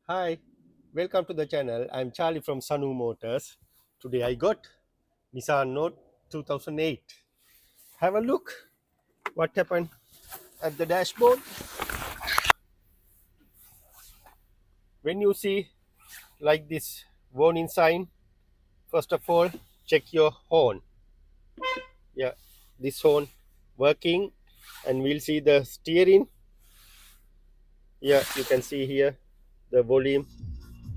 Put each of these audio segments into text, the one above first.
Hi, welcome to the channel. I'm Charlie from Sanu Motors. Today I got Nissan Note 2008. Have a look what happened at the dashboard. When you see like this warning sign, first of all check your horn. Yeah, this horn working, and we'll see the steering. Yeah, you can see here the volume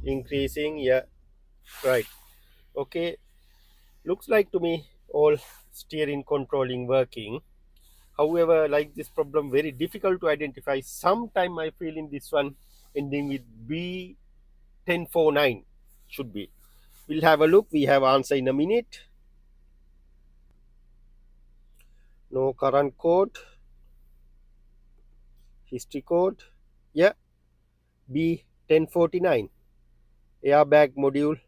increasing. Yeah, right. Okay, looks like to me all steering controlling working. However, like this problem very difficult to identify. Sometime I feel in this one ending with B1049 should be. We'll have a look. We have answer in a minute. No current code, history code. Yeah, B1049. Airbag module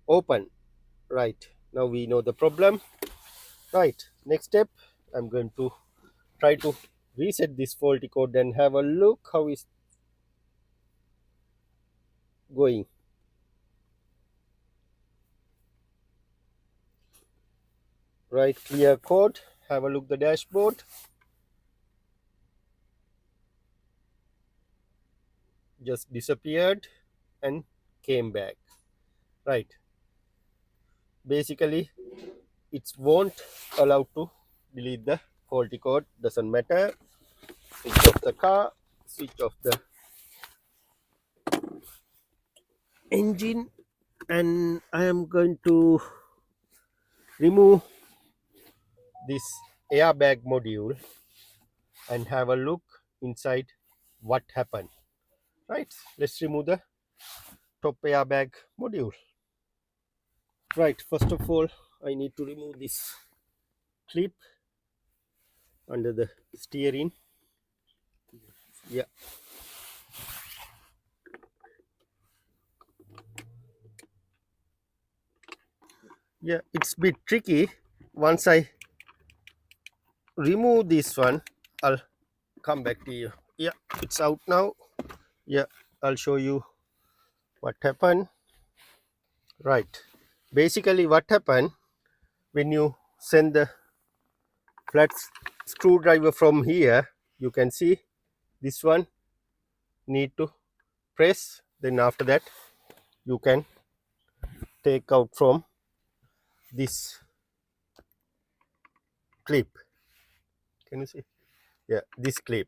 open. Right. Now we know the problem. Right. Next step, I'm going to try to reset this faulty code and have a look how it's going. Right, clear code. Have a look the dashboard. Just disappeared and came back. Right, basically it won't allow to delete the faulty code. Doesn't matter. Switch off the car, switch off the engine, and I am going to remove this airbag module and have a look inside what happened. Right, let's remove the top airbag module. Right, first of all I need to remove this clip under the steering. Yeah, yeah, it's a bit tricky. Once I remove this one, I'll come back to you. Yeah, it's out now. Yeah, I'll show you what happened. Right, basically what happened when you send the flat screwdriver from here, you can see this one need to press, then after that you can take out from this clip. Can you see? Yeah, this clip.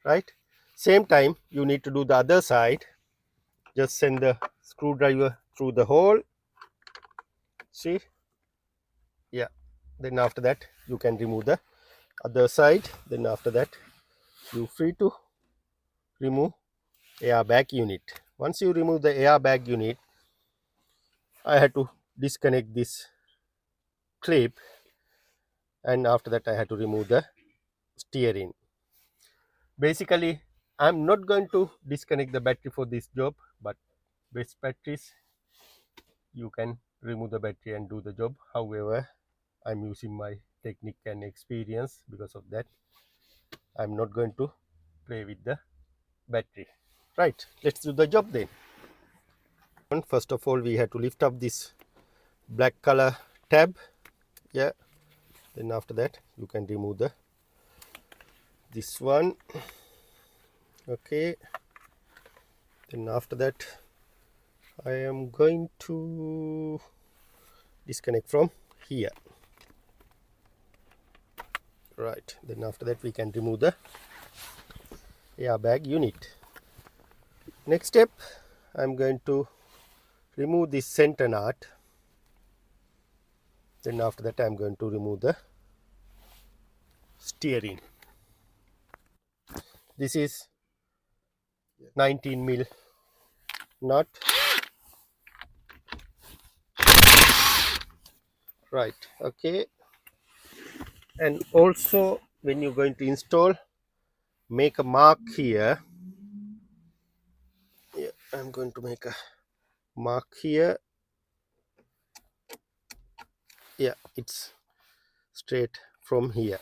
Right, same time you need to do the other side. Just send the screwdriver through the hole. See? Yeah, then after that you can remove the other side. Then after that you free to remove airbag unit. Once you remove the airbag unit, I had to disconnect this clip, and after that I had to remove the steering. Basically I'm not going to disconnect the battery for this job, but best batteries you can remove the battery and do the job. However, I'm using my technique and experience. Because of that, I'm not going to play with the battery. Right, let's do the job then. First of all, we have to lift up this black color tab. Yeah, then after that you can remove the this one. Okay, then after that I am going to disconnect from here. Right, then after that we can remove the airbag unit. Next step, I'm going to remove this center nut. Then after that I'm going to remove the steering. This is 19 mil nut. Right, okay. And also when you're going to install, make a mark here. Yeah, I'm going to make a mark here. Yeah, it's straight from here.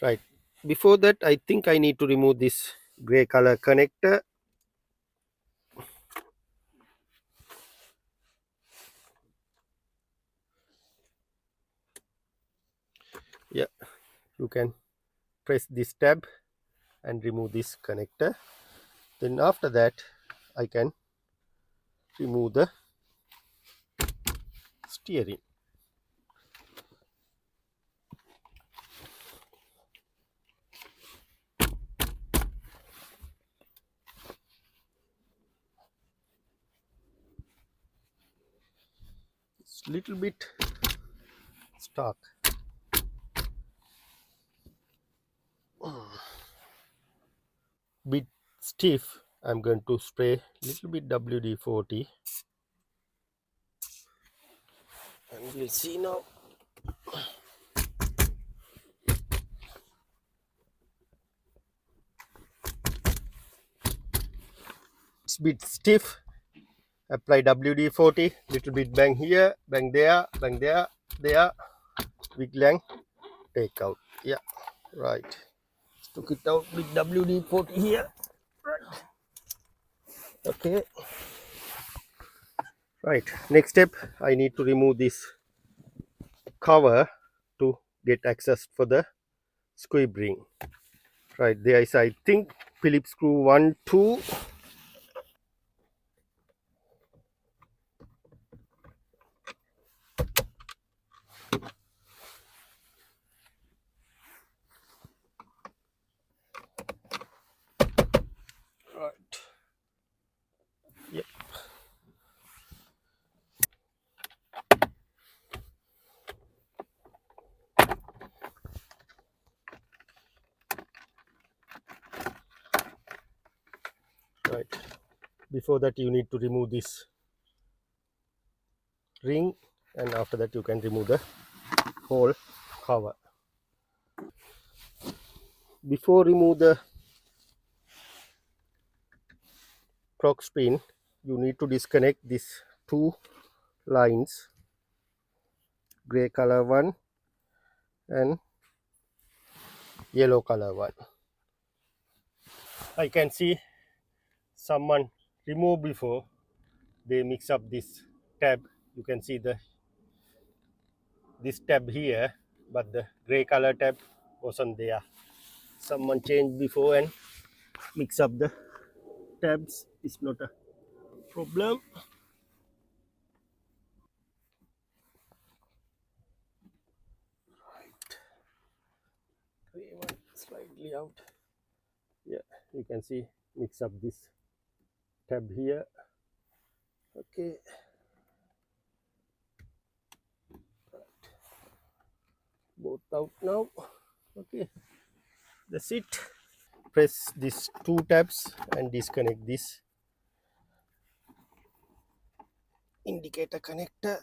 Right, before that I think I need to remove this gray color connector. you can press this tab and remove this connector. Then after that I can remove the steering. It's little bit stuck. Bit stiff. I'm going to spray little bit WD-40 and we'll see now. It's bit stiff. Apply WD-40, little bit bang here, bang there, bang there, there, wiggle, take out. Yeah, right. Took it out with WD-40 here. Right. Okay. Right. Next step, I need to remove this cover to get access for the squib ring. Right. There is, I think, Phillips screw 1, 2. Right. Yep. Right. Before that, you need to remove this ring, and after that you can remove the whole cover. Before remove the cross pin, you need to disconnect these two lines, gray color one and yellow color one. I can see someone remove before they mix up this tab. You can see this tab here, but the gray color tab wasn't there. Someone changed before and mix up the tabs. It's not a problem. Gray one slightly out. Yeah, you can see mix up this tab here. Okay. Both out now. Okay, that's it. Press these two tabs and disconnect this indicator connector.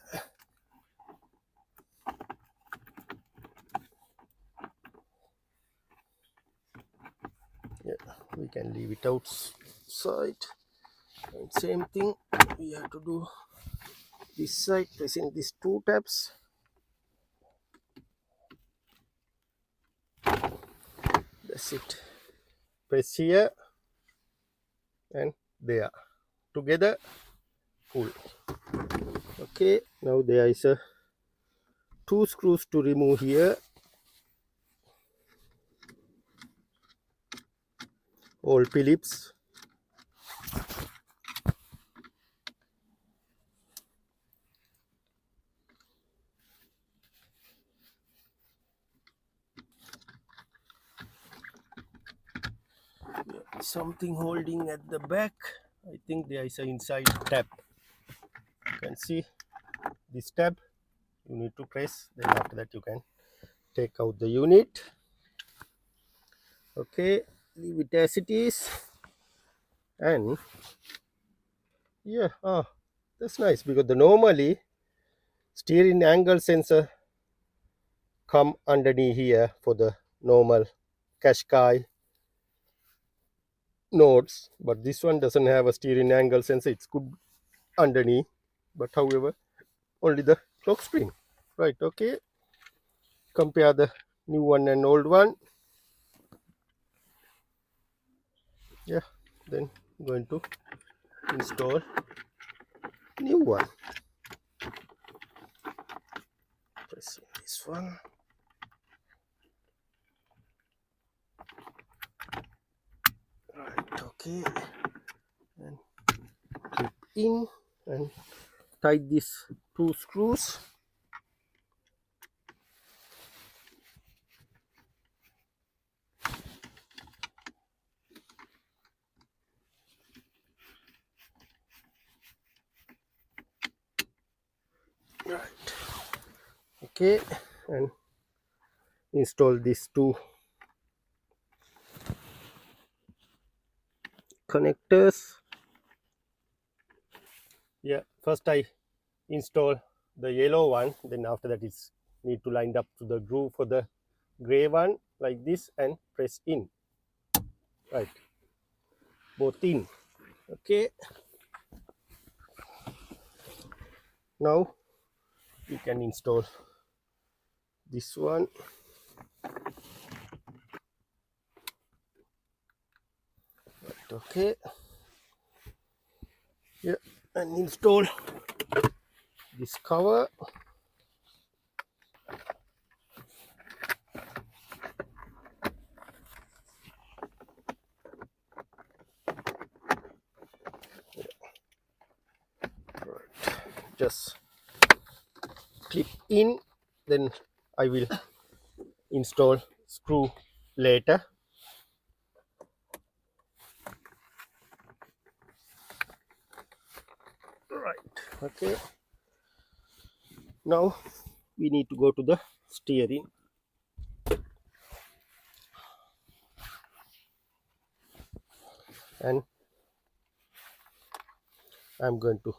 Yeah, we can leave it outside. And same thing we have to do this side, pressing these two tabs. That's it. Press here and there. Together, pull. Okay, now there is a two screws to remove here. All Phillips. Something holding at the back. I think there is an inside tab. You can see this tab. You need to press. Then after that you can take out the unit. Okay, leave it as it is. And yeah, that's nice, because the normally steering angle sensor come underneath here for the normal Qashqai notes, but this one doesn't have a steering angle sensor. It's good underneath, but however only the clock spring. Right. Okay, compare the new one and old one. Yeah, then going to install new one. Pressing this one. Okay, and clip in and tight these 2 screws. Right. Okay, and install these 2 connectors. Yeah, first I install the yellow one, then after that it's need to line up to the groove for the gray one like this and press in. Right, both in. Okay, now we can install this one. Right, okay, yeah, and install this cover. Right. Just clip in, then I will install screw later. Right, okay, now we need to go to the steering. And I'm going to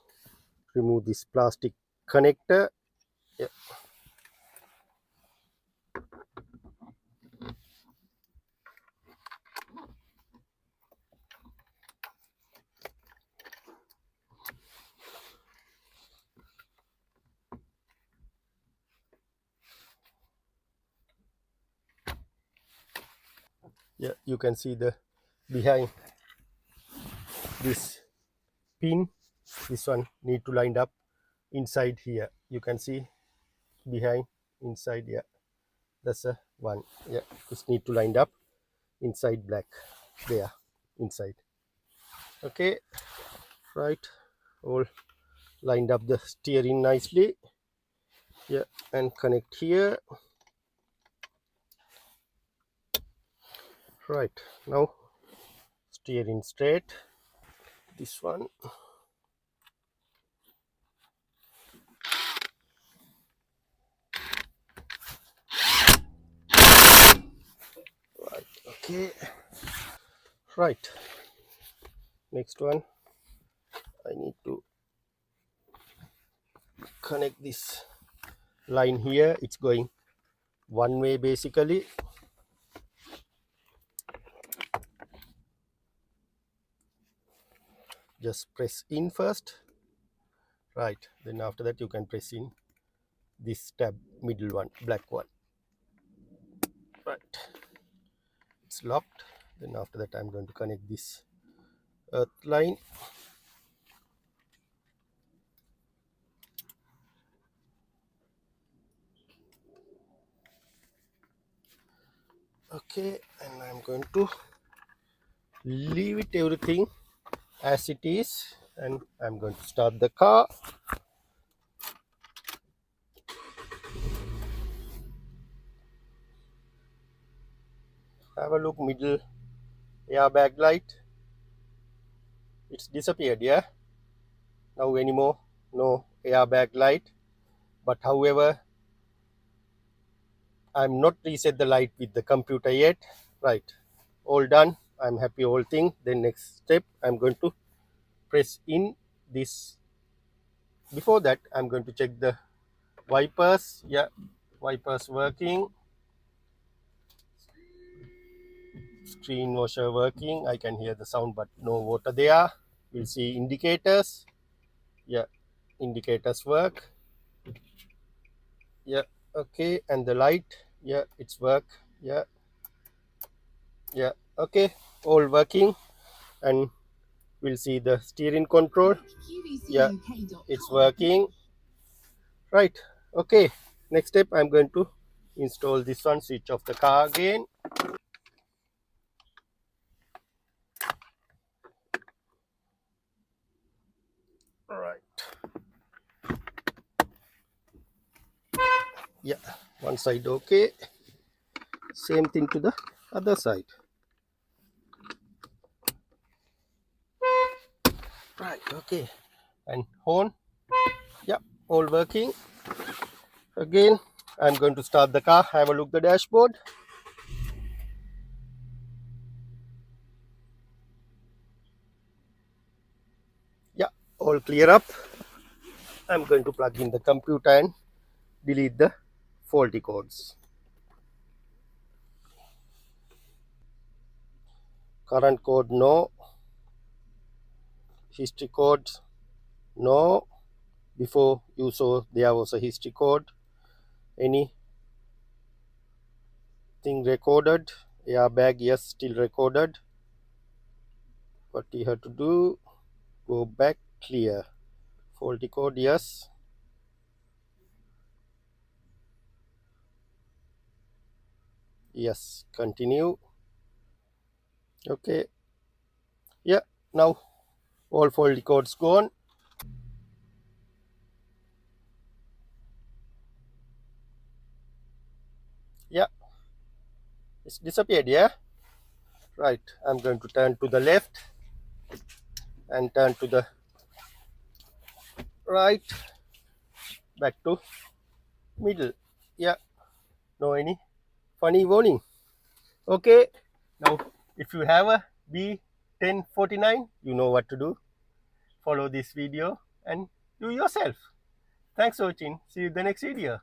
remove this plastic connector. Yeah. Yeah, you can see the behind this pin, this one need to line up inside here. You can see behind, inside. Yeah, that's a one. Yeah, this need to line up inside black there, inside. Okay, right, all lined up the steering nicely. Yeah, and connect here. Right, now steering straight. This one. Right, okay, right, next one I need to connect this line here. It's going one way basically. Just press in first. Right, then after that you can press in this tab, middle one, black one. Right, it's locked. Then after that I'm going to connect this earth line. Okay, and I'm going to leave it everything as it is, and I'm going to start the car. Have a look, middle airbag light, it's disappeared. Yeah, now anymore no airbag light, but however I'm not reset the light with the computer yet. Right, all done. I'm happy all thing. Then next step I'm going to press in this. Before that I'm going to check the wipers. Yeah, wipers working, screen washer working. I can hear the sound but no water there. We'll see indicators. Yeah, indicators work. Yeah, okay, and the light, yeah, it's work. Yeah, yeah, okay, all working. And we'll see the steering control. Yeah, it's working. Right, okay, next step I'm going to install this one, switch off the car again. Right. Yeah, one side okay. Same thing to the other side. Right, okay. And horn. Yeah, all working. Again, I'm going to start the car, have a look at the dashboard. Yeah, all clear up. I'm going to plug in the computer and delete the faulty codes. Current code no. History code no. Before you saw there was a history code. Anything recorded? Airbag, yes, still recorded. What you have to do, go back, clear. Faulty code, yes. Yes, continue. Okay. Yeah, now all faulty codes gone. Yeah, it's disappeared. Yeah, right. I'm going to turn to the left and turn to the right, back to middle. Yeah, no any funny warning. Okay, now if you have a B1049, you know what to do. Follow this video and do yourself. Thanks for watching. See you in the next video.